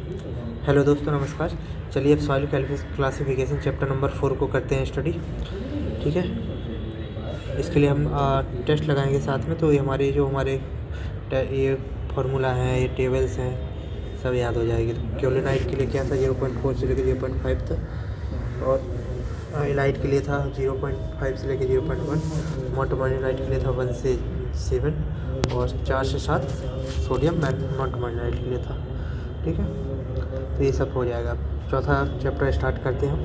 Hello दोस्तों, नमस्कार। चलिए अब सॉइल क्लासिफिकेशन चैप्टर नंबर 4 को करते हैं स्टडी। ठीक है, इसके लिए हम टेस्ट लगाएंगे साथ में। तो ये हमारे ये फार्मूला हैं, ये टेबल्स हैं, सब याद हो जाएगी। तो क्योलिनाइट के लिए क्या था, 0.4 से लेकर 0.5 था। और इलाइट के लिए था 0.5 से लेकर 0.1। मोंटमॉर्निलाइट के लिए था 1 से 7 और 4 से 7 सोडियम मोंटमॉर्निलाइट के लिए था। ठीक है, तो ये सब हो जाएगा। चौथा चैप्टर स्टार्ट करते हैं हम।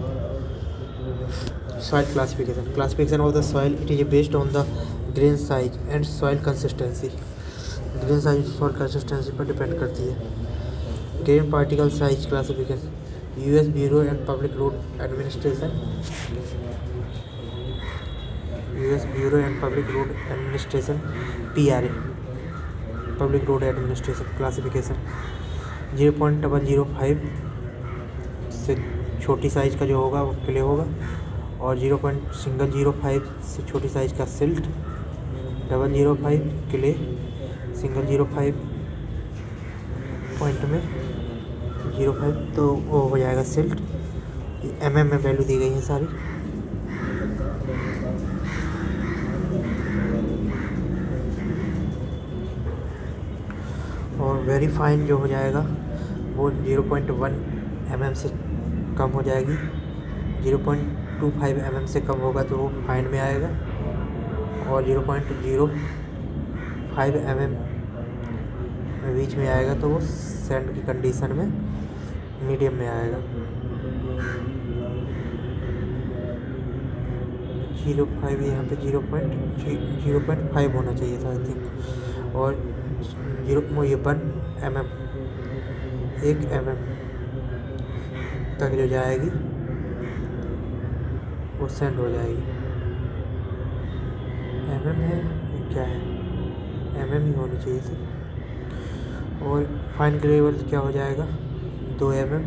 Soil classification of the soil, it is based on the grain size and soil consistency. Grain size soil consistency पर डिपेंड करती है। Grain particle size classification, US bureau and public road administration, US bureau and public road administration PRA, public road administration classification 0.005 से छोटी size का जो होगा वो clay होगा, और 0.05 से छोटी साइज़ का सिल्ट, 0.05 क्ले, 0.05 पॉइंट में 0.5 तो वो हो जाएगा सिल्ट। mm में वैल्यू दी गई है सारी। और वेरी फाइन जो हो जाएगा वो 0.1 mm से कम हो जाएगी। 0.25 mm से कम होगा तो वो फाइन में आएगा, और 0.05 mm में बीच में आएगा तो वो सैंड की कंडीशन में मीडियम में आएगा। 0.5 यहाँ पे 0.5 होना चाहिए था आई थिंक। और 1 mm, 1 mm तक जो जाएगी वो सेंड हो जाएगी। mm है क्या है, mm ही होनी चाहिए थी। और फाइन ग्रेवल क्या हो जाएगा, 2 mm,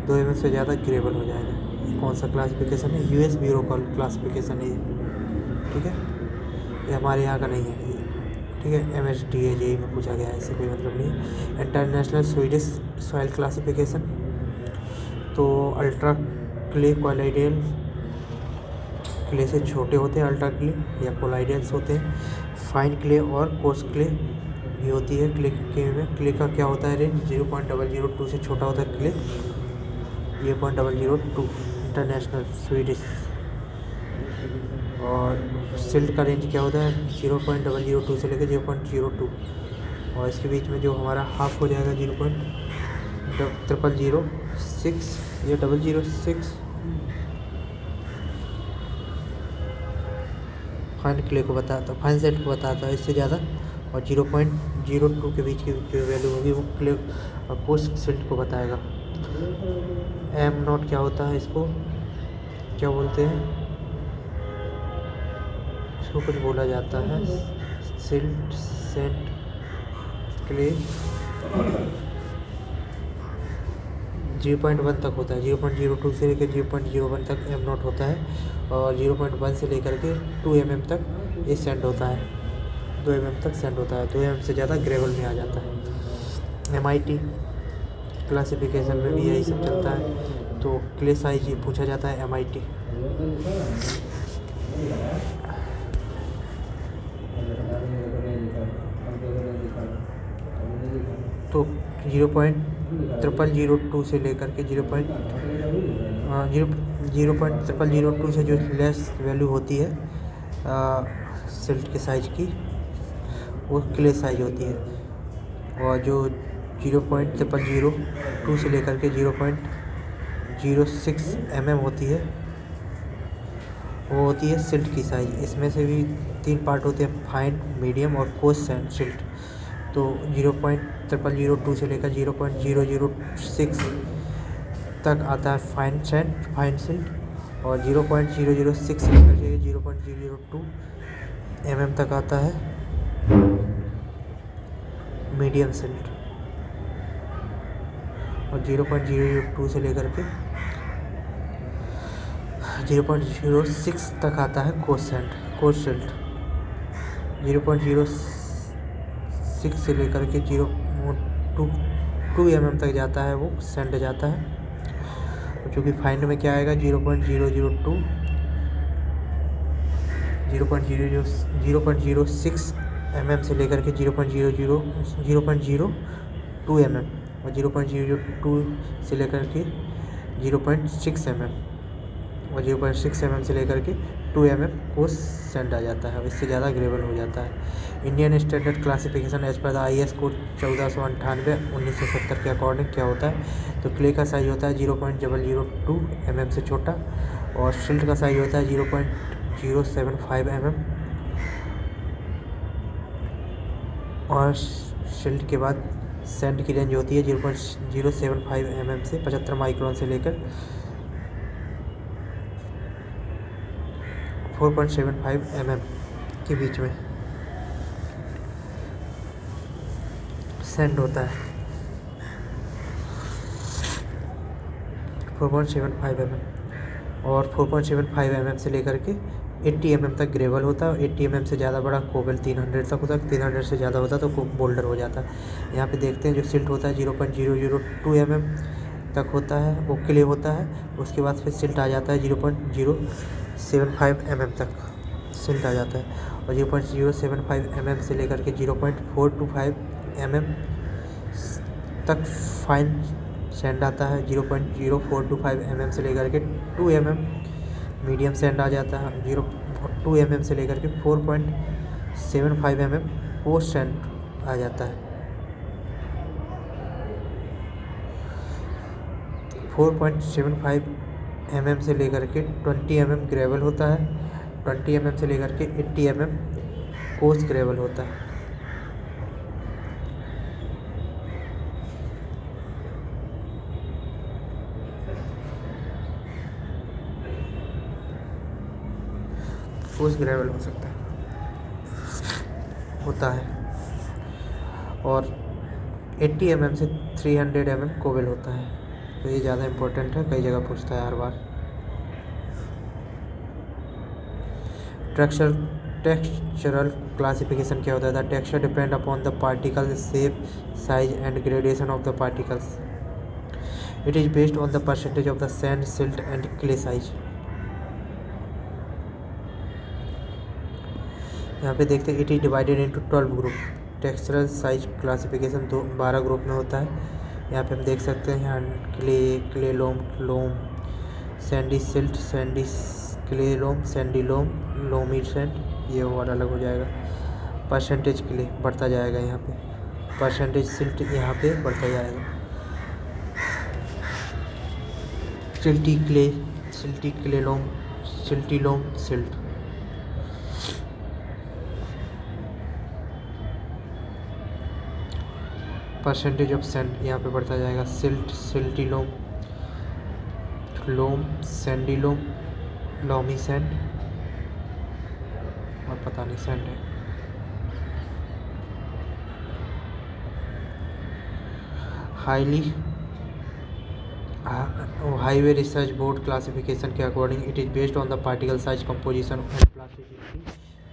2 mm से ज़्यादा ग्रेवल हो जाएगा। ये कौन सा क्लासिफिकेशन है, यूएस ब्यूरो का क्लासिफिकेशन है ये। ठीक है, ये हमारे यहाँ का नहीं है। ठीक है, MSDA JEE में पूछा गया है, इससे कोई मतलब नहीं है। इंटरनेशनल स्वीडिश सॉइल क्लासिफिकेशन, तो अल्ट्रा क्ले कोलाइडियल क्ले से छोटे होते हैं अल्ट्रा क्ले या कोलाइडियल्स होते हैं। फाइन क्ले और कोर्स क्ले भी होती है। क्ले में क्ले का क्या होता है रेंज, 0.002 से छोटा होता है क्ले, 0.002 इंटरनेशनल स्वीडिश। और सिल्ट का रेंज क्या होता है, 0.002 से लेकर 0.02, और इसके बीच में जो हमारा हाफ हो जाएगा 0.0006 या 006 फाइन क्ले को बताता, फाइन सेट को बताता है इससे ज़्यादा। और 0.02 के बीच की जो वैल्यू होगी वो क्ले और कोस्ट सिल्ट को बताएगा। M0 क्या होता है, इसको क्या बोलते हैं, इसको कुछ बोला जाता है, सिल्ट सेंट क्ले 0.1 तक होता है। 0.02 से लेकर 0.01 तक M0 होता है, और 0.1 से लेकर के 2 mm तक ये सेंड होता है। 2 mm तक सेंड होता है, 2 mm से ज़्यादा ग्रेवल में आ जाता है। MIT क्लासिफिकेशन में भी यही सब चलता है। तो क्ले साइज ये पूछा जाता है MIT। तो 0.0002 से लेकर के 0.0002 से जो लेस वैल्यू होती है सिल्ट के साइज की, वो क्ले साइज होती है। और जो 0.0002 से लेकर के 0.06 mm होती है, वो होती है सिल्ट की साइज। इसमें से भी 3 पार्ट होते हैं, फाइन, मीडियम और कोर्स सिल्ट। तो 0.0002 से लेकर 0.006 तक आता है फाइन सिल्ट, और 0.006 से लेकर 0.002 mm तक आता है मीडियम सिल्ट, और 0.002 से लेकर के 0.06 तक आता है कोर्स सिल्ट। 0.06 से लेकर के 0.2 2 mm तक जाता है वो सेंड जाता है। चूँकि फाइंड में क्या आएगा 0.002 0.06 mm से लेकर के 0.02 mm और 0.002 से लेकर के 0.6 mm और 0.6 mm से लेकर के 2 mm को सेंड आ जाता है, इससे ज़्यादा ग्रेवल हो जाता है। Indian standard classification as per the IS code 1498/1970 के अकॉर्डिंग क्या होता है, तो क्ले का साइज होता है 0.002 mm से छोटा और सिल्ट का साइज होता है 0.075 mm और सिल्ट के बाद सैंड की रेंज होती है 0.075 mm से 75 माइक्रोन से लेकर 4.75 mm के बीच में सैंड होता है। 4.75 mm और 4.75 mm से लेकर के 80 mm तक ग्रेवल होता है। 80 mm से ज़्यादा बड़ा कोबल 300 तक होता है, 300 से ज़्यादा होता है तो बोल्डर हो जाता है। यहाँ पे देखते हैं जो सिल्ट होता है 0.002 mm तक होता है, वो क्ले होता है। उसके बाद फिर सिल्ट आ जाता है 0.075 mm तक सिल्ट आ जाता है और 0.075 mm से लेकर के 0.425 mm तक फाइन सैंड आता है। 0.0425 mm से लेकर के 2 mm मीडियम सैंड आ जाता है। 2 mm से लेकर के 4.75 mm पोस्ट सैंड आ जाता है। 4.75 mm से लेकर के 20 mm ग्रेवल होता है। 20 mm से लेकर के 80 mm कोर्स ग्रेवल होता है। कोर्स ग्रेवल हो सकता है होता है और 80 mm से 300 mm कोबल होता है। तो ये ज़्यादा इम्पोर्टेंट है, कई जगह पूछता है हर बार। टेक्सचरल क्लासिफिकेशन क्या होता है? The texture depend upon the particle shape size and gradation of the particles. It is based on the percentage of the sand silt and clay size. यहाँ पे देखते हैं it is divided into 12 group. Textural size classification 12 group में होता है। यहाँ पे हम देख सकते हैं यहाँ क्ले लोम सैंडी सिल्ट, सैंडी क्ले लोम, सैंडी लोम, लोमी सैंड, ये और अलग हो जाएगा। परसेंटेज क्ले बढ़ता जाएगा, यहाँ पे परसेंटेज सिल्ट यहाँ पे बढ़ता जाएगा। Silty clay loam, silty loam silt. Percentage of sand यहाँ पे बढ़ता जाएगा। Silt, silty loam, sandy loam, loamy sand और पता नहीं सैंड है। हाईवे रिसर्च बोर्ड क्लासिफिकेशन के according it is based on the particle size, composition and plasticity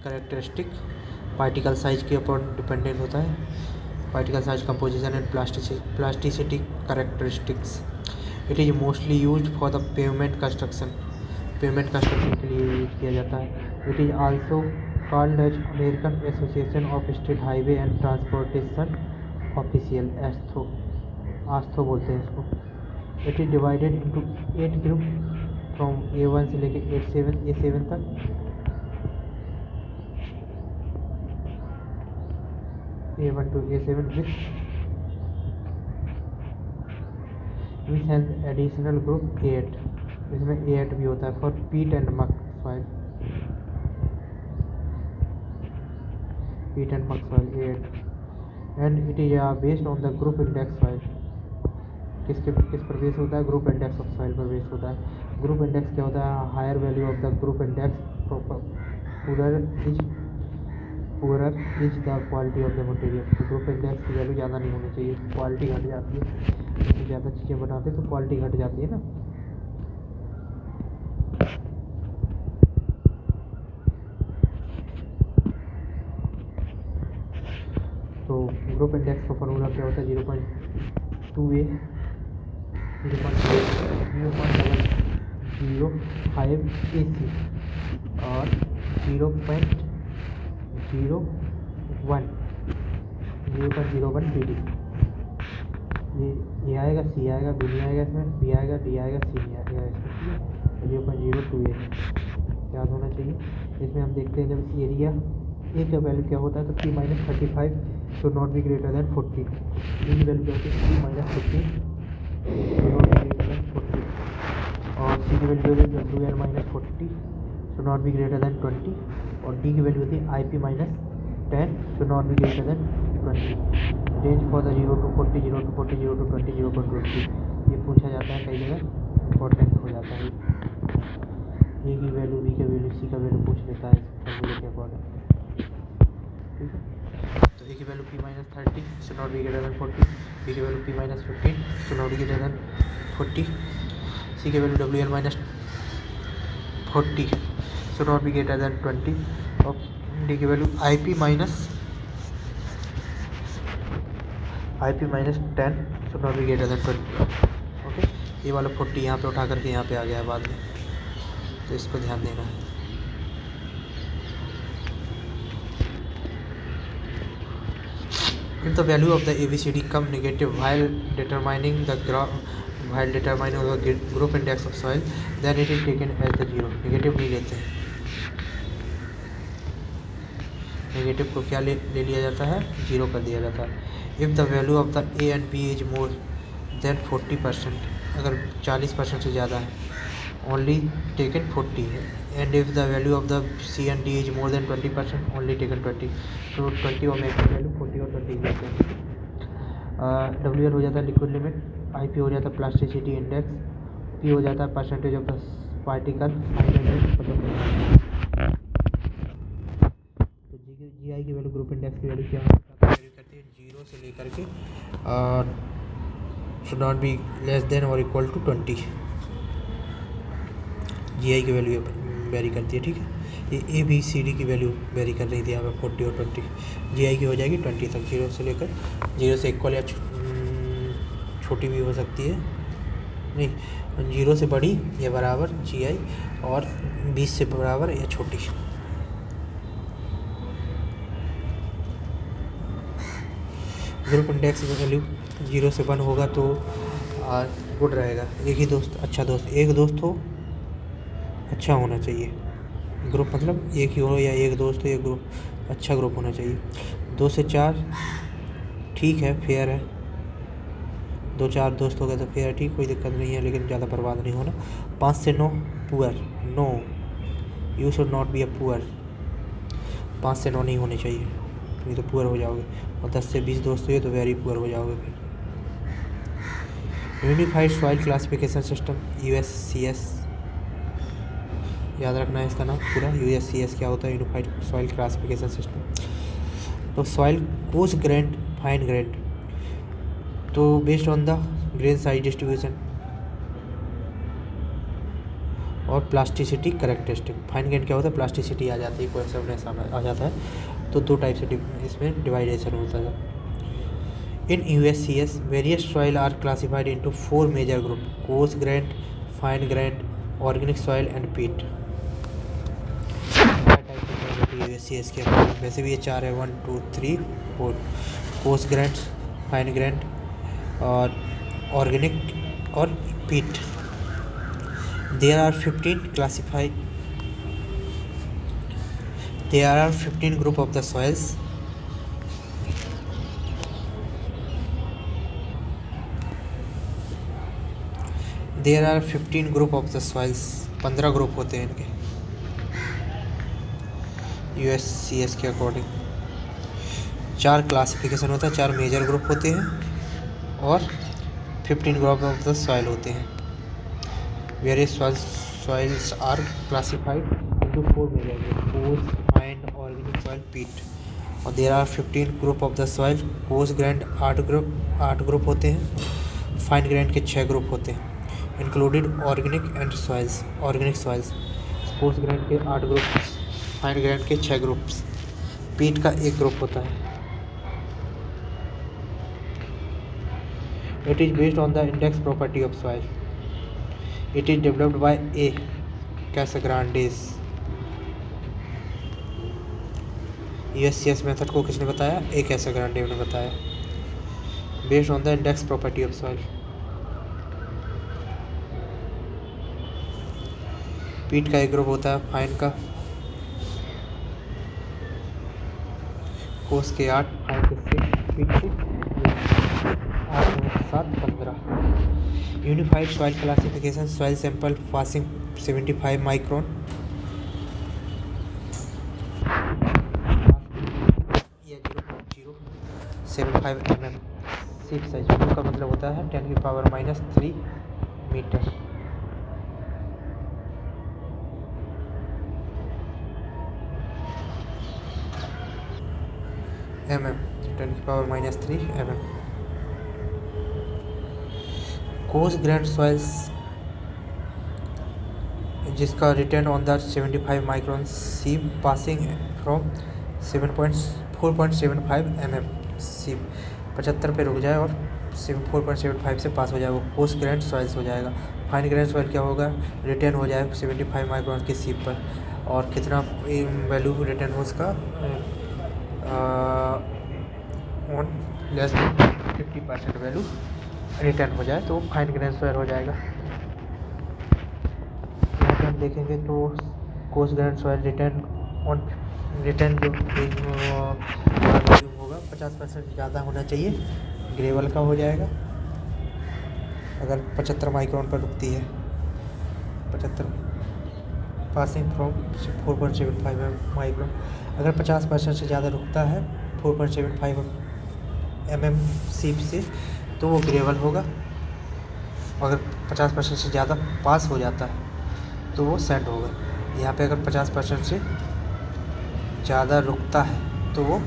characteristic. Particle size के ऊपर डिपेंडेंट होता है। Particle size, composition and plasticity characteristics. It is mostly used for the pavement construction. Pavement construction के लिए use किया जाता है। It is also called as American Association of State Highway and Transportation official, AASHTO बोलते हैं इसको। It is divided into 8 group from A1 से लेके A7 तक। A1 to A7 which has additional group 8। इसमें A8 भी होता है फॉर पीट and muck soil. Peat and muck soil A8 and it is based on the group index soil. किस पर बेस होता है? ग्रुप इंडेक्स ऑफ सॉइल पर बेस होता है। ग्रुप इंडेक्स क्या होता है? Higher value of the group index poorer is the quality of the material. तो ग्रुप इंडेक्स की वैल्यू ज़्यादा नहीं होनी चाहिए, क्वालिटी घट जाती है। ज़्यादा चीज़ें बनाते तो क्वालिटी घट जाती है ना। तो ग्रुप इंडेक्स का फॉर्मूला क्या होता है? 2A 0.005 AC और 0.01 BD। ये आएगा, सी आएगा, बी नहीं आएगा, इसमें बी आएगा, डी आएगा, सी नहीं आएगा इसमें, ठीक है। 0.02A है, याद होना चाहिए। इसमें हम देखते हैं जब एरिया ए का वैल्यू क्या होता है तो P-35 तो not be greater than 40। B की वैल्यू क्या होती है P-15 तो नॉट बी ग्रेटर दैन 40 और सी की वैल्यू होती है WL-40 तो नॉट बी ग्रेटर दैन 20 और डी की वैल्यू होती है IP-10 तो not be greater than 20। Range for the 0 to 40, 0 to 40, 0 to 20, 0 to 20 ये पूछा जाता है कई जगह, इम्पोर्टेंट हो जाता है। ए की वैल्यू, बी की वैल्यू, सी का वैल्यू पूछ लेता है फॉर्मूले के अकॉर्डिंग, ठीक है। तो ए की value P-30 should not be greater than 40, B की value P-15 should not be greater than 40, C की value WL-40 should not be greater than 20 और डी की value IP-10 should not be greater than 20। Okay, ये वाला 40 यहाँ पे उठा करके यहाँ पे आ गया बाद में, तो इस पर ध्यान देना है। If the value of the ABCD come negative while determining the group index of soil, then it is taken as the zero। Negative नहीं लेते हैं, नेगेटिव को क्या ले लिया जाता है, जीरो कर दिया जाता है। If the value of the A and B is more than 40%, अगर 40% से ज़्यादा है ओनली टेकन 40 है। And if the value of the C and D is more than 20% only taken 20। तो 20 और मैक्सिमम वैल्यू 40 और 20 लेते हैं। WL हो जाता है लिक्विड लिमिट, IP हो जाता है प्लास्टिसिटी इंडेक्स, P हो जाता है परसेंटेज ऑफ द पार्टिकल, तो GI की वैल्यू, ग्रुप इंडेक्स की वैल्यू क्या वैल्यू करती है 0 से लेकर के should not be less than और इक्वल टू 20। GI की वैल्यू वेरी करती है, ठीक है। ये ABCD की वैल्यू वेरी कर रही थी यहाँ पे 40 और 20, GI की हो जाएगी 20 तक, 0 से लेकर 0 से इक्वल या छोटी भी हो सकती है, नहीं 0 से बड़ी या बराबर GI और 20 से बराबर या छोटी। ग्रुप इंडेक्स की वैल्यू 0 से 1 होगा तो गुड रहेगा। एक ही दोस्त, अच्छा दोस्त, एक दोस्त हो अच्छा होना चाहिए। ग्रुप मतलब एक ही हो या एक दोस्त हो, एक ग्रुप अच्छा ग्रुप होना चाहिए। 2 से 4 ठीक है, फेयर है, 2-4 दोस्त हो गए तो फेयर, ठीक, कोई दिक्कत नहीं है, लेकिन ज़्यादा बर्बाद नहीं होना। 5 से 9 poor, no, you should not be a poor. 5 से 9 नहीं होने चाहिए, नहीं तो पुअर हो जाओगे। और 10 से 20 दोस्त हुए तो वेरी पुअर हो जाओगे फिर। Unified soil classification system USCS, याद रखना है इसका नाम पूरा। USCS क्या होता है, यूनिफाइड सॉइल क्लासिफिकेशन सिस्टम। तो soil coarse grained, fine grained, तो based on the grain size distribution और प्लास्टिसिटी करेक्टरिस्टिक। फाइन ग्रेन क्या होता है, प्लास्टिसिटी आ जाती है, कोएक्सिवनेस आ जाता है, तो 2 टाइप से इसमें डिवाइडेशन होता है। In USCS various soil are classified into 4 major group, coarse grained, fine grained, organic soil and peat. USCS के वैसे भी ये 4 है, 1 2 3 4, कोर्स ग्रेन्ड, फाइन ग्रेन्ड और ऑर्गेनिक और पीट। There are 15 classified. There are 15 group of the soils. There are 15 group of the soils. 15 group होते हैं इनके USCS के अकॉर्डिंग। 4 क्लासिफिकेशन होता है, 4 मेजर ग्रुप होते हैं और 15 ग्रुप ऑफ द सॉइल होते हैं। Various soils are classified into 4 major groups: coarse, fine, organic soil, peat। और there are 15 group of the soil। coarse grained 8 group होते हैं, fine grained के 6 ग्रुप होते हैं, included organic and soils, organic soils। coarse grained के 8 group, fine grained के 6 groups, peat का 1 group होता है। It is based on the index property of soil. It is developed by A. Casagrandes. USCS method को किसने बताया? A. Casagrande ने बताया. Based on the index property of soil. पीट का एक ग्रुप होता है फाइन का, कोस के 8, फाइन के 6, पीट के 8, 7, 15. Unified soil classification, soil sample passing 75 micron, या 0.075 mm. सीप साइज का मतलब होता है 10⁻³ metre. mm 10⁻³ mm. Coarse grain soils जिसका retain on the 75 micron sieve passing from 4.75 mm. सीप 75 पे रुक जाए और 4.75 से पास हो जाए वो कोर्स ग्रेन सॉइल्स हो जाएगा. फाइन ग्रेन सॉइल क्या होगा? रिटेन हो जाए 75 माइक्रोन की सीप पर, और कितना वैल्यू रिटेन हो उसका on less than 50% value return हो जाए तो फाइन ग्रेन सॉइल हो जाएगा. यहाँ पे हम देखेंगे तो कोर्स ग्रेन सॉइल रिटर्न जो वॉल्यूम होगा 50% ज़्यादा होना चाहिए, ग्रेवल का हो जाएगा. अगर 75 माइक्रोन पर रुकती है, 75 पासिंग फ्रॉम 4.75 माइक्रोन. अगर 50% से ज़्यादा रुकता है 4.75 mm सीप से तो वो ग्रेवल होगा. अगर 50% से ज़्यादा पास हो जाता है तो वो सैंड होगा. यहाँ पे अगर 50% से ज़्यादा रुकता है तो वो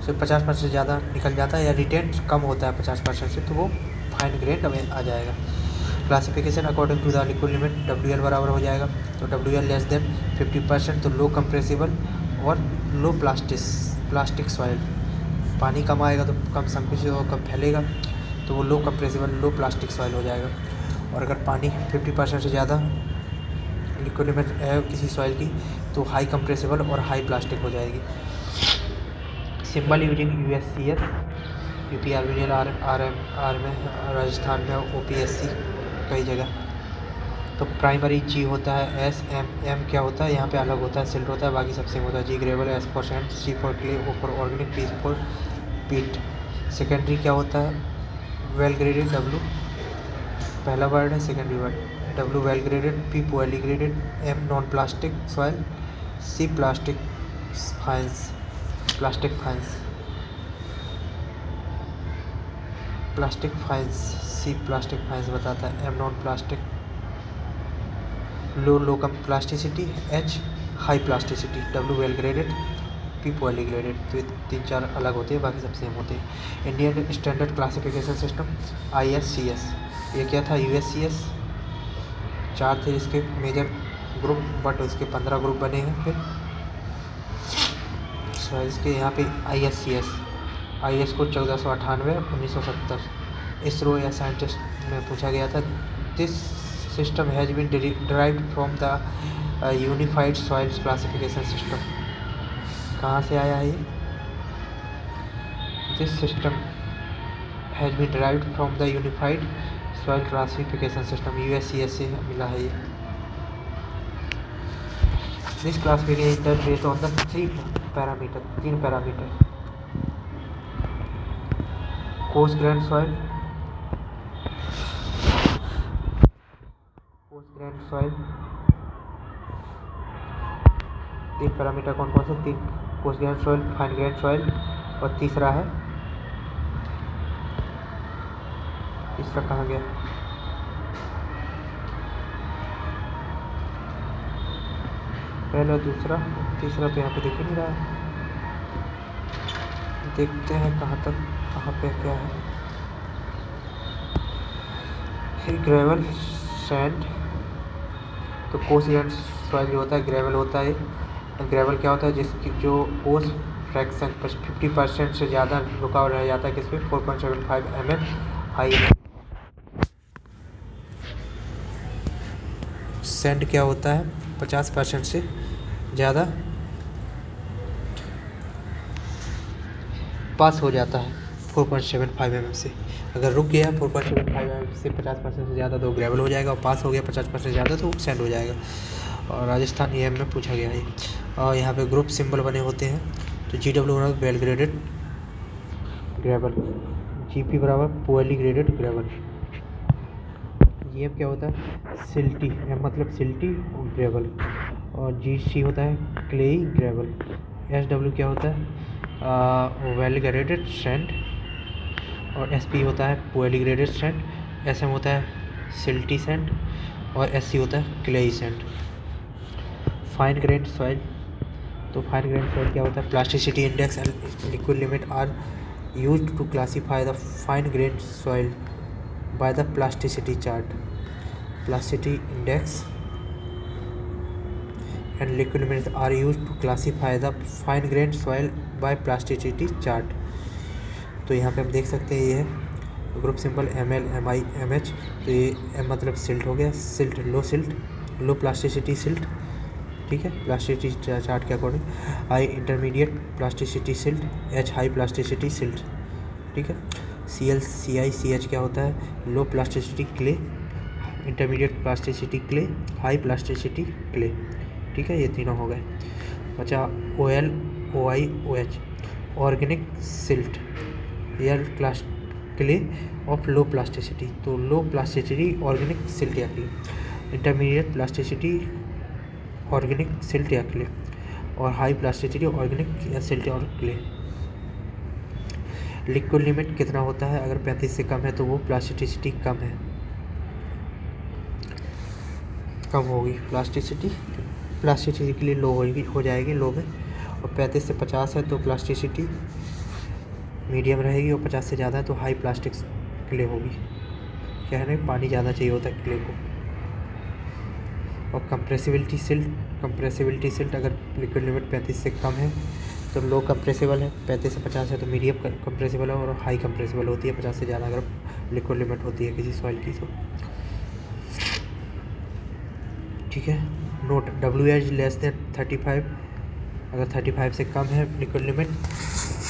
50% से ज़्यादा निकल जाता है या रिटेन कम होता है 50% से तो वो फाइन ग्रेन में आ जाएगा. Classification according to the liquid limit, WL बराबर हो जाएगा तो WL लेस देन 50% तो लो कंप्रेसिबल और लो प्लास्टिक सॉइल. पानी कम आएगा तो कम संकुचित और कम फैलेगा तो वो low compressible low plastic soil हो जाएगा. और अगर पानी 50% से ज़्यादा लिक्विड लिमिट है किसी सॉइल की तो हाई कंप्रेसिबल और हाई प्लास्टिक हो जाएगी. सिंबल यूजिंग USCS, UP आर्मीनियल आर में, राजस्थान में OPSC कई जगह. तो प्राइमरी G होता है, S M क्या होता है यहाँ पे अलग होता है, सिल्ट होता है, बाकी सब सेम होता है. G gravel, S for sand, C for clay, O for organic, P for peat. Secondary क्या होता है? वेल ग्रेडेड, W पहला वर्ड है, secondary word W well graded, P poorly graded, M non plastic soil, C plastic fines. C plastic fines बताता है. M non plastic low कम plasticity, H high plasticity, W well graded, P poorly graded. तो ये 3-4 अलग होते हैं, बाकी सब सेम होते हैं. Indian standard classification system ISCS. ये क्या था? USCS. 4 थे इसके मेजर ग्रुप बट उसके 15 ग्रुप बने हैं. फिर सॉइल्स के यहाँ पे IS को 1498 1970 इसरो या साइंटिस्ट में पूछा गया था. This system has been derived from the unified soils classification system. कहाँ से आया है ये? This system has been derived from the unified soil classification system, USCS से मिला है ये. This classification is based on the 3 parameter. Coarse grain soil, तीन पैरामीटर कौन कौन से? 3 coarse grain soil, fine grain soil और तीसरा कहाँ गया? पहला, दूसरा, तीसरा तो यहाँ पे दिख ही नहीं रहा है. देखते हैं कहाँ पे क्या है. Gravel, sand. तो कोर्स ग्रेन सॉइल जो होता है ग्रेवल होता है. ग्रेवल क्या होता है? जिसकी जो ओस फ्रैक्शन 50% से ज़्यादा रुका रह जाता है किस पे 4.75 mm हाई। सेंड क्या होता है 50% से ज़्यादा पास हो जाता है 4.75 mm से। अगर रुक गया 4.75 mm से 50% से ज़्यादा तो ग्रेवल हो जाएगा, और पास हो गया 50% से ज़्यादा तो सैंड हो जाएगा। और राजस्थान EM में पूछा गया है। और यहाँ पे ग्रुप सिंबल बने होते हैं। तो GW बराबर वेल ग्रेडेड ग्रेवल, GP बराबर पुअरली ग्रेडेड ग्रेवल। GM क्या होता है सिल्टी, मतलब सिल्टी ग्रेवल। और GC होता है क्लेई ग्रेवल। SW क्या होता है वेल ग्रेडेड सैंड। और SP होता है पुअरली ग्रेडेड सैंड। SM होता है सिल्टी सैंड। और SC होता है clayey sand. Fine grain soil, तो फाइन ग्रेन सॉइल क्या होता है plasticity index and liquid limit are used to classify the fine grain soil by the plasticity chart. Plasticity index and liquid limit are used to classify the fine grain soil by plasticity chart. तो यहाँ पे हम देख सकते हैं ये है group symbol ML MI MH। तो ये M मतलब सिल्ट हो गया, सिल्ट लो प्लास्टिसिटी सिल्ट, ठीक है प्लास्टिसिटी चार्ट के according. I intermediate plasticity silt, H high plasticity silt, ठीक है। CL CI CH क्या होता है low plasticity clay, intermediate plasticity clay, high plasticity clay, ठीक है। ये तीनों हो गए। बचा OL OI OH organic silt, air class clay of low plasticity. तो लो प्लास्टिसिटी ऑर्गेनिक सिल्ट या clay, intermediate plasticity organic silt या क्ले, और हाई प्लास्टिसिटी ऑर्गेनिक या सिल्ट और क्ले। लिक्विड लिमिट कितना होता है अगर 35 से कम है तो वो प्लास्टिसिटी कम है, कम होगी प्लास्टिसिटी के लिए लो हो जाएगी लो में। और 35 से 50 है तो प्लास्टिसिटी मीडियम रहेगी, और 50 से ज़्यादा है तो हाई प्लास्टिक क्ले होगी। क्या है ना पानी ज़्यादा चाहिए होता है क्ले को। और कंप्रेसिबिलिटी सिल्ट अगर लिक्विड लिमिट 35 से कम है तो लो कंप्रेसिबल है, 35 से 50 है तो मीडियम कंप्रेसिबल है, और हाई कंप्रेसिबल होती है 50 से ज़्यादा अगर लिक्विड लिमिट होती है किसी सॉइल की तो, ठीक है। नोट WH लेस देन 35, अगर 35 से कम है लिक्विड लिमिट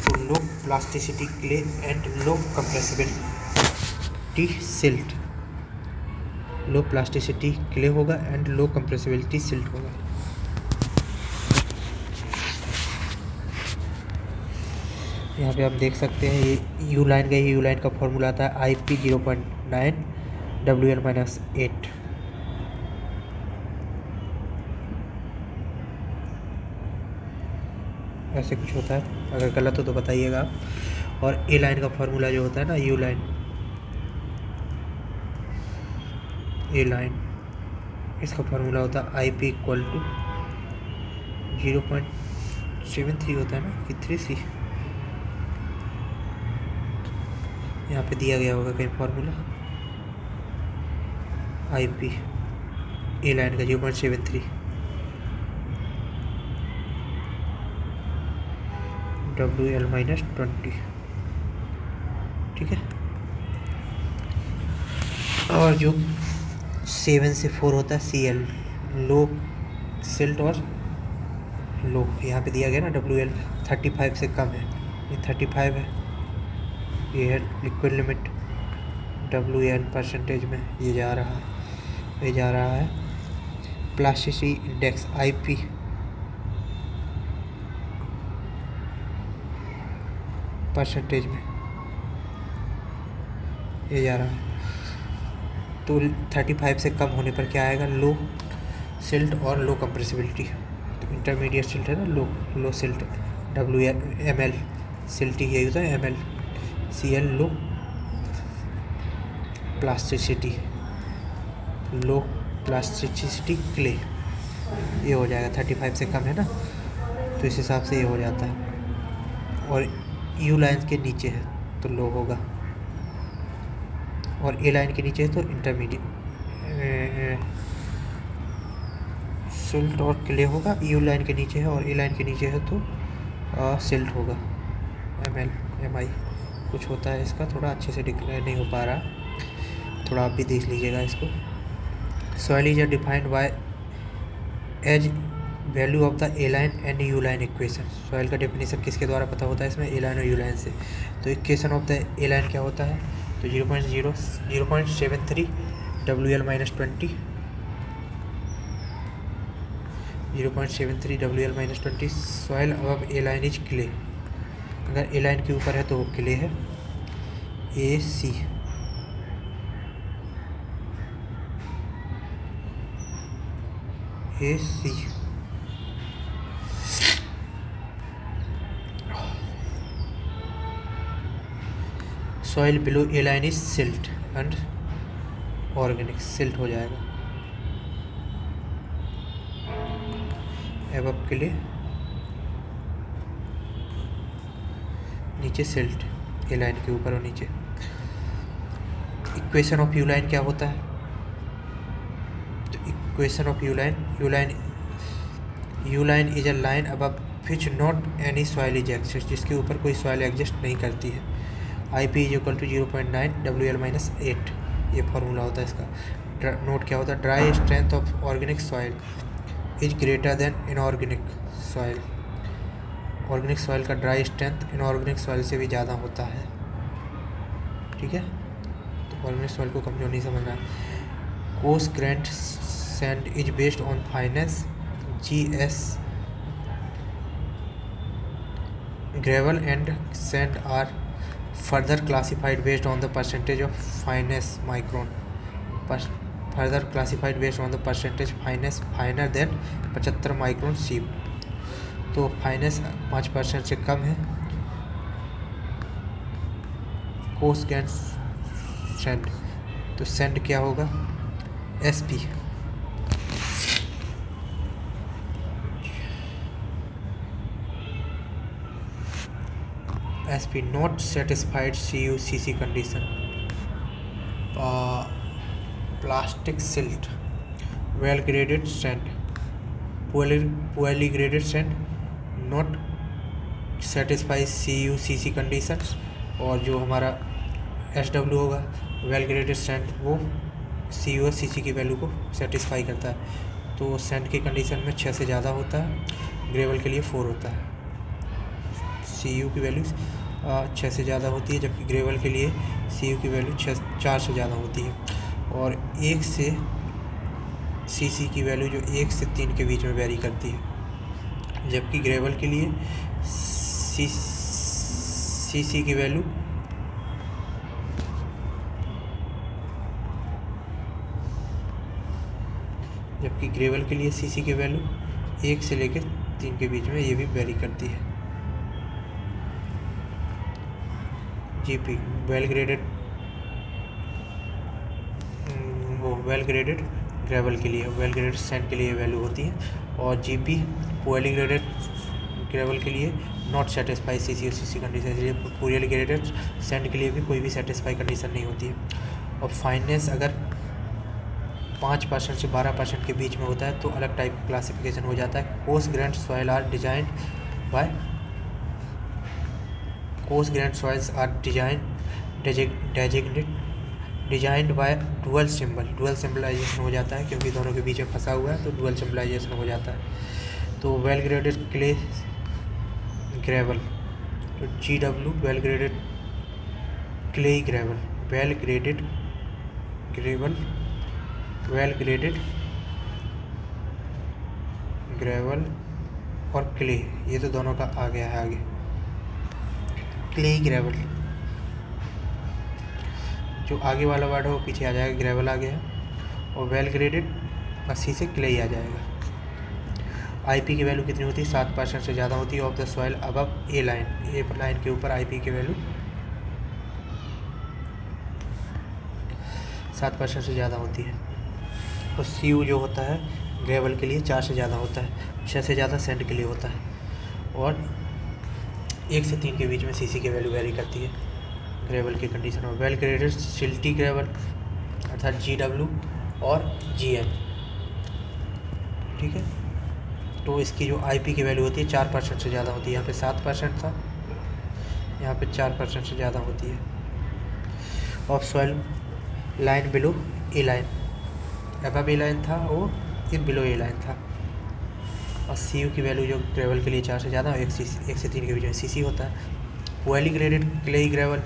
तो low plasticity clay and low compressibility silt, low plasticity clay होगा एंड लो कंप्रेसिबिलिटी सिल्ट होगा। यहाँ पे आप देख सकते हैं ये यू लाइन का फॉर्मूला आता है IP 0.9 WL-8। ऐसे कुछ होता है, अगर गलत हो तो बताइएगा। और A लाइन का फॉर्मूला जो होता है ना यू लाइन, इसका फार्मूला होता है IP इक्वल टू 0.73 होता है ना कि 3C, यहाँ पे दिया गया होगा कहीं फार्मूला IP A लाइन का 0.73 WL-20, ठीक है। और जो 7 से 4 होता है CL लो सिल्ट और लो, यहाँ पे दिया गया ना WL 35 से कम है, ये 35 है, ये है लिक्विड लिमिट WL परसेंटेज में ये जा रहा है प्लास्टिसिटी इंडेक्स IP परसेंटेज में ये जा रहा है। तो 35 से कम होने पर क्या आएगा लो सिल्ट और लो कंप्रेसिबिलिटी। तो इंटरमीडिएट सिल्ट है ना लो सिल्ट WL सिल्टी यही होता है ML CL लो प्लास्टिसिटी क्ले, ये हो जाएगा 35 से कम है ना तो इस हिसाब से ये हो जाता है। और U लाइन के नीचे है तो लो होगा, और A लाइन के नीचे है तो इंटरमीडिएट सिल्ट और क्ले होगा। U लाइन के नीचे है और A लाइन के नीचे है तो सिल्ट होगा, MI कुछ होता है इसका, थोड़ा अच्छे से डिक्लेयर नहीं हो पा रहा, थोड़ा आप भी देख लीजिएगा इसको। Soil is defined by as value of the A line and U line equation. Soil का डेफिनेशन किसके द्वारा पता होता है इसमें, ए लाइन और यू लाइन से। तो equation of the A line क्या होता है, तो 0.73 WL-20, 0.73 WL-20। सॉइल अब ए लाइन इज क्ले, अगर ए लाइन के ऊपर है तो वो क्ले है, AC। Soil below A line is silt and organic, silt हो जाएगा। एबव के लिए नीचे सिल्ट, ए लाइन के ऊपर और नीचे। इक्वेशन ऑफ यू लाइन क्या होता है, तो equation of you line is a line above which not any soil is exist, जिसके ऊपर कोई सॉइल एग्जिस्ट नहीं करती है। IP is equal to 0.9 WL-8, ये फार्मूला होता है इसका। नोट क्या होता है, dry strength of organic soil is greater than inorganic soil. Organic soil का ड्राई स्ट्रेंथ इनऑर्गेनिक सॉइल से भी ज़्यादा होता है, ठीक है। तो ऑर्गेनिक सॉइल को कमजोर नहीं समझना। Course grand sand is based on finance GS gravel and sand are further classified based on the percentage of fineness micron, further classified based on the percentage fineness finer than 75 micron सीप। तो finance 5% से कम है। Coarse grand sand, तो sand क्या होगा, SP। SP not satisfied CUCC condition, plastic silt, well graded sand, poorly graded sand not satisfy CUCC conditions। और जो हमारा SW होगा वेल ग्रेडेड सैंड, वो CUCC की वैल्यू को सेटिस्फाई करता है। तो सैंड की कंडीशन में 6 से ज़्यादा होता है, ग्रेवल के लिए 4 होता है। CU की वैल्यू 6 से ज़्यादा होती है, जबकि ग्रेवल के लिए CU की वैल्यू 4 से ज़्यादा होती है। और 1 से CC की वैल्यू जो 1 से 3 के बीच में वेरी करती है, जबकि ग्रेवल के लिए CC की वैल्यू जबकि ग्रेवल के लिए CC की वैल्यू 1 से लेकर 3 के बीच में ये भी वेरी करती है। GP वेल ग्रेडेड, वो वेल ग्रेडेड ग्रेवल के लिए, वेल ग्रेडेड सैंड के लिए वैल्यू होती है। और GP पुअरली ग्रेडेड ग्रेवल के लिए नॉट सेटिस्फाई CC कंडीशन, इसलिए पुअरली ग्रेडेड सैंड के लिए भी कोई भी सेटिस्फाई कंडीशन नहीं होती है। और फाइनेंस अगर 5% से 12% के बीच में होता है तो अलग टाइप का क्लासिफिकेशन हो जाता है। Coarse grained soil are designed by coarse grained soils are designed by dual symbolization हो जाता है, क्योंकि दोनों के बीच में फंसा हुआ है तो डुअल सिंबलाइजेशन हो जाता है। तो वेल ग्रेडेड क्ले ग्रेवल, तो GW well graded clay gravel, well graded gravel, well graded gravel और क्ले, ये तो दोनों का आ गया है आगे। क्ले ग्रेवल, जो आगे वाला वर्ड है वो पीछे आ जाएगा, ग्रेवल आ गया है। और वेल ग्रेडेड अस्सी से क्ले ही आ जाएगा। IP की वैल्यू कितनी होती है, 7% से ज़्यादा होती है of the soil above A line के ऊपर IP की वैल्यू 7% से ज़्यादा होती है। और CU जो होता है ग्रेवल के लिए 4 से ज़्यादा होता है, 6 से ज़्यादा सैंड के लिए होता है। और 1 से 3 के बीच में CC की वैल्यू वेरी करती है ग्रेवल की कंडीशन। और वेल ग्रेडेड सिल्टी ग्रेवल अर्थात GW और GM, ठीक है। तो इसकी जो IP की वैल्यू होती है 4% से ज़्यादा होती है। यहाँ पे 7% था, यहाँ पे 4% से ज़्यादा होती है। Of soil line below A line, above A line था और ये बिलो ए लाइन था। और CU की वैल्यू जो ग्रेवल के लिए 4 से ज़्यादा और 1 से 3 के बीच में CC होता है। Poorly graded clayey gravel,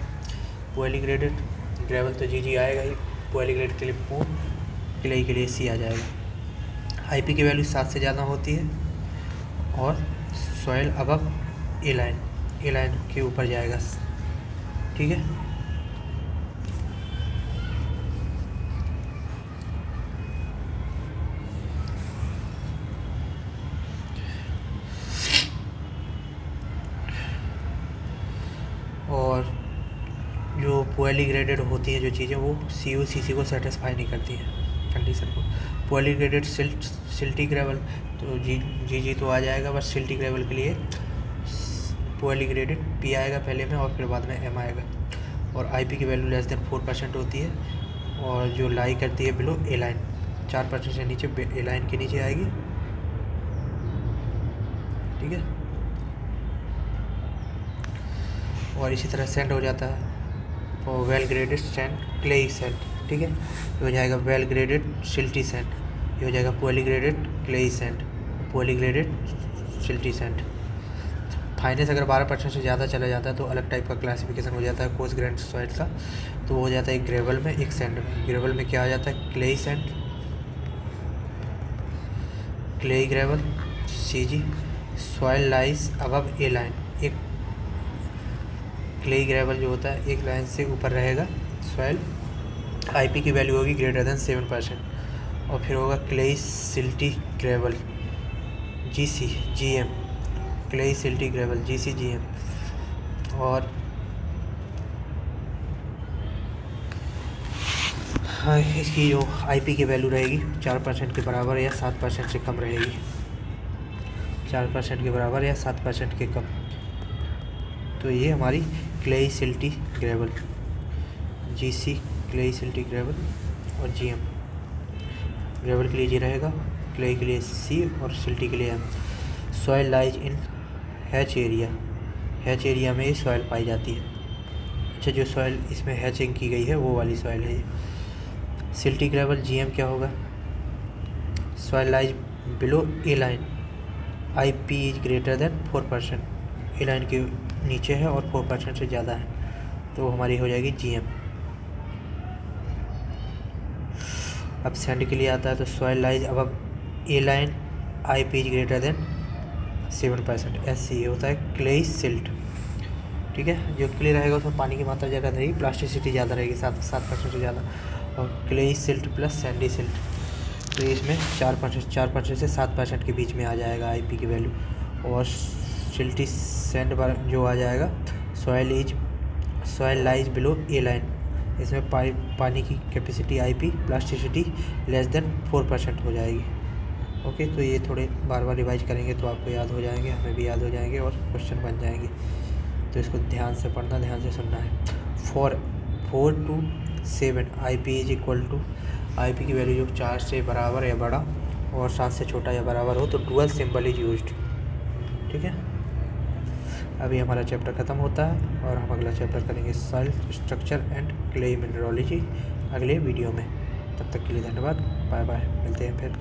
poorly graded gravel तो GG आएगा ही, पोअली ग्रेडेड के लिए पो, क्लेई के लिए C आ जाएगा। IP की वैल्यू 7 से ज़्यादा होती है और सॉइल अबव ए लाइन के ऊपर जाएगा। ठीक है, और जो पोअली ग्रेडेड होती हैं जो चीज़ें वो CU CC को सेटिस्फाई नहीं करती हैं कंडीशन को। पोअली ग्रेडेड सिल्टी ग्रेवल तो GG तो आ जाएगा, बस सिल्टी ग्रेवल के लिए पोअली ग्रेडेड P आएगा पहले में और फिर बाद में M आएगा। और IP की वैल्यू लेस देन 4% होती है और जो लाई करती है बिलो ए लाइन, 4% से नीचे ए लाइन के नीचे आएगी। ठीक है, और इसी तरह सेंड हो जाता है और well graded sand clayey sand. ठीक है, ये हो जाएगा वेल ग्रेडेड सिल्टी सैंड, ये हो जाएगा poorly graded clayey sand, poorly graded silty sand. Fines अगर 12% से ज़्यादा चला जाता है तो अलग टाइप का क्लासिफिकेशन हो जाता है कोर्स ग्रेन सॉइल का, तो वो हो जाता है एक ग्रेवल में एक सैंड में। ग्रेवल में क्या आ जाता है clayey sand, clayey gravel CG, soil lies above A line, एक क्लेई ग्रेवल जो होता है एक लाइन से ऊपर रहेगा सॉइल, IP की वैल्यू होगी ग्रेटर देन 7%। और फिर होगा clayey silty gravel GC GM, clayey silty gravel GC GM। और हाँ, इसकी जो IP की वैल्यू रहेगी 4% के बराबर या 7% से कम रहेगी, 4% के बराबर या 7% के कम। तो ये हमारी clayey silty gravel GC, clayey silty gravel और GM। ग्रेवल के लिए G रहेगा, क्लेई के लिए C और सिल्टी के लिए M। Soil lies in hatch area, hatch area में ये सॉइल पाई जाती है। अच्छा, जो सॉइल इसमें हैचिंग की गई है वो वाली सॉइल है ये। सिल्टी ग्रेवल GM क्या होगा, soil lies below A line, IP is greater than 4%, A line के नीचे है और 4% से ज़्यादा है, तो हमारी हो जाएगी GM। अब सैंड के लिए आता है तो soil lies above A line, IP is greater than 7%, SC होता है क्लेई सिल्ट। ठीक है, जो क्ले रहेगा उसमें पानी की मात्रा ज़्यादा रहेगी, प्लास्टिसिटी ज़्यादा रहेगी, 7% से ज़्यादा। और clayey silt plus sandy silt, तो इसमें 4% से 7% के बीच में आ जाएगा IP की वैल्यू। और सिल्टी सैंड जो आ जाएगा सॉइल लाइज बिलो ए लाइन, इसमें पानी की capacity IP plasticity less than 4% हो जाएगी। ओके, तो ये थोड़े बार बार रिवाइज करेंगे तो आपको याद हो जाएंगे, हमें भी याद हो जाएंगे और क्वेश्चन बन जाएंगे। तो इसको ध्यान से पढ़ना, ध्यान से सुनना है। 4 to 7 IP is equal to, IP की वैल्यू जो 4 से बराबर या बड़ा और 7 से छोटा या बराबर हो तो डुअल सिंबल इज यूज्ड। ठीक है, अभी हमारा चैप्टर ख़त्म होता है और हम अगला चैप्टर करेंगे soil structure and clay mineralogy अगले वीडियो में। तब तक के लिए धन्यवाद, बाय बाय, मिलते हैं फिर।